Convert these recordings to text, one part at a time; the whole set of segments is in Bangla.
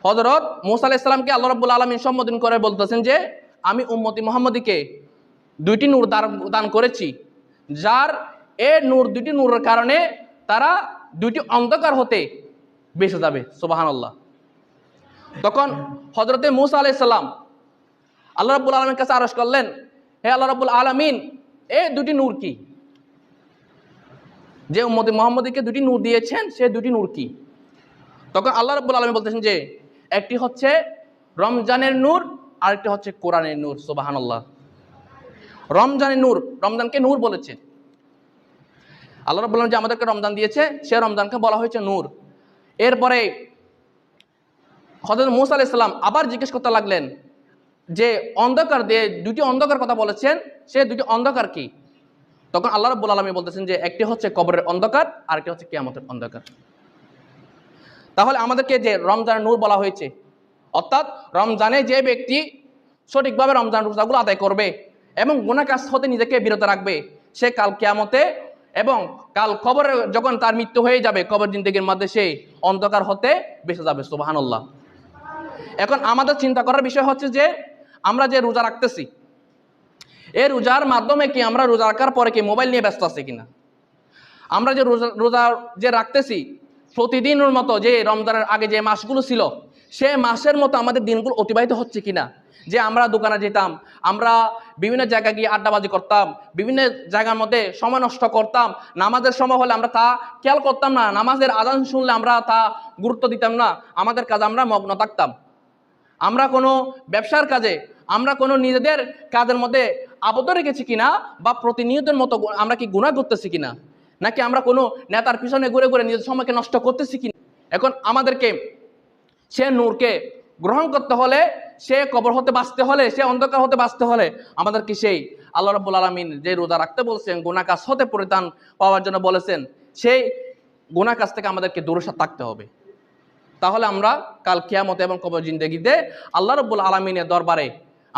হযরত মূসা আলাইহিস সালামকে আল্লাহ রাব্বুল আলামিন সম্বোধন করে বলতেছেন যে আমি উম্মতি মুহাম্মদীকে দুইটি নূর দান করেছি, যার দুইটি নূরের কারণে তারা দুইটি অন্ধকার হতে বেঁচে যাবে। সুবহানাল্লাহ। তখন হযরতে মূসা আলাইহিস সালাম আল্লাহ রাব্বুল আলামিনের কাছে আরজ করলেন, হে আল্লাহ রাব্বুল আলামিন, এই দুটি নূর কি? যে উম্মতি মুহাম্মদীকে দুটি নূর দিয়েছেন, সে দুটি নূর কি? তখন আল্লাহ রাব্বুল আলামিন বলতেছেন যে একটি হচ্ছে রমজানের নূর, আরেকটি হচ্ছে কোরআনের নূর। সুবহানাল্লাহ। রমজানের নূর, রমজানকে নূর বলেছে আল্লাহ রাব্বুল আলামিন, যে আমাদেরকে রমজান দিয়েছে সে রমজানকে বলা হয়েছে নূর। এরপরে হযরত মূসা আলাইহিস সালাম আবার জিজ্ঞেস করতে লাগলেন যে অন্ধকার দিয়ে দুটি অন্ধকার কথা বলেছেন, সে দুটি অন্ধকার কি? তখন আল্লাহ রাব্বুল আলামিন বলতেছেন যে একটি হচ্ছে কবরের অন্ধকার, আরেকটি হচ্ছে কিয়ামতের অন্ধকার। তাহলে আমাদেরকে যে রমজানের নূর বলা হয়েছে, অর্থাৎ রমজানে যে ব্যক্তি সঠিকভাবে রমজান রোজাগুলো আদায় করবে এবং গুনাহ কাজ হতে নিজেকে বিরত রাখবে, সে কাল কিয়ামতে এবং কাল কবরে যখন তার মৃত্যু হয়ে যাবে, কবর জিন্দেগির মধ্যে সে অন্ধকার হতে বেঁচে যাবে। সুবহানাল্লাহ। এখন আমাদের চিন্তা করার বিষয় হচ্ছে যে আমরা যে রোজা রাখতেছি, এই রোজার মাধ্যমে কি আমরা রোজা রাখার পরে কি মোবাইল নিয়ে ব্যস্ত আছি কিনা? আমরা যে রোজা যে রাখতেছি, প্রতিদিনের মতো যে রমজানের আগে যে মাসগুলো ছিল সে মাসের মতো আমাদের দিনগুলো অতিবাহিত হচ্ছে কিনা? যে আমরা দোকানে যেতাম, আমরা বিভিন্ন জায়গায় গিয়ে আড্ডাবাজি করতাম, বিভিন্ন জায়গার মধ্যে সময় নষ্ট করতাম, নামাজের সময় হলে আমরা তা খেয়াল করতাম না, নামাজের আজান শুনলে আমরা তা গুরুত্ব দিতাম না, আমাদের কাজে আমরা মগ্ন থাকতাম। আমরা কোনো ব্যবসার কাজে, আমরা কোনো নিজেদের কাজের মধ্যে আবদ্ধ রেখেছি কিনা, বা প্রতিনিয়তের মতো আমরা কি গুনাহ করতেছি কিনা, নাকি আমরা কোনো নেতার পিছনে ঘুরে ঘুরে নিজের সময়কে নষ্ট করতেছি কিনা? এখন আমাদেরকে সে নূরকে গ্রহণ করতে হলে, সে কবর হতে বাঁচতে হলে, সে অন্ধকার হতে বাঁচতে হলে আমাদেরকে সেই আল্লাহ রাব্বুল আলামিন যে রোজা রাখতে বলছেন, গুনাহ কাজ হতে পরিত্রাণ পাওয়ার জন্য বলেছেন, সেই গুনাহ কাজ থেকে আমাদেরকে দূরে থাকতে হবে। তাহলে আমরা কাল কিয়ামতে এবং কবর জিন্দেগিতে আল্লাহ রাব্বুল আলামিনের দরবারে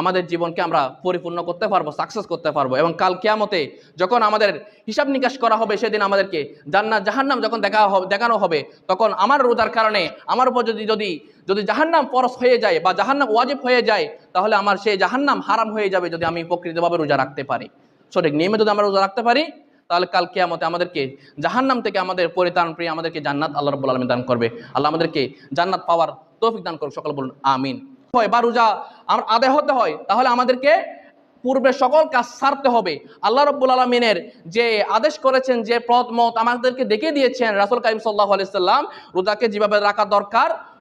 আমাদের জীবনকে আমরা পরিপূর্ণ করতে পারবো, সাকসেস করতে পারবো। এবং কাল কিয়ামতে যখন আমাদের হিসাব নিকাশ করা হবে, সেদিন আমাদেরকে জান্নাত জাহান্নাম যখন দেখানো হবে, তখন আমার রোজার কারণে আমার উপর যদি জাহান্নাম ফরজ হয়ে যায় বা জাহান্নাম ওয়াজিব হয়ে যায়, তাহলে আমার সেই জাহান্নাম হারাম হয়ে যাবে যদি আমি প্রকৃতভাবে রোজা রাখতে পারি। সঠিক নিয়মে যদি আমরা রোজা রাখতে পারি, তাহলে কাল কিয়ামতে আমাদেরকে জাহান্নাম থেকে আমাদের পরিত্রাণ পেয়ে আমাদেরকে জান্নাত আল্লাহ রাব্বুল আলামিন দান করবে। আল্লাহ আমাদেরকে জান্নাত পাওয়ার তৌফিক দান করুক। সকল বলুন আমিন। হয় বা রোজা আমার আদায় হতে হয়, তাহলে আমাদেরকে পূর্বে সকল কাজ ছাড়তে হবে। আল্লাহ রাব্বুল আলামিনের যে আদেশ করেছেন, যে পথ মত আমাদেরকে দেখিয়ে দিয়েছেন রাসূল কারীম সাল্লাল্লাহু আলাইহি সাল্লাম, রোজাকে যেভাবে রাখা দরকার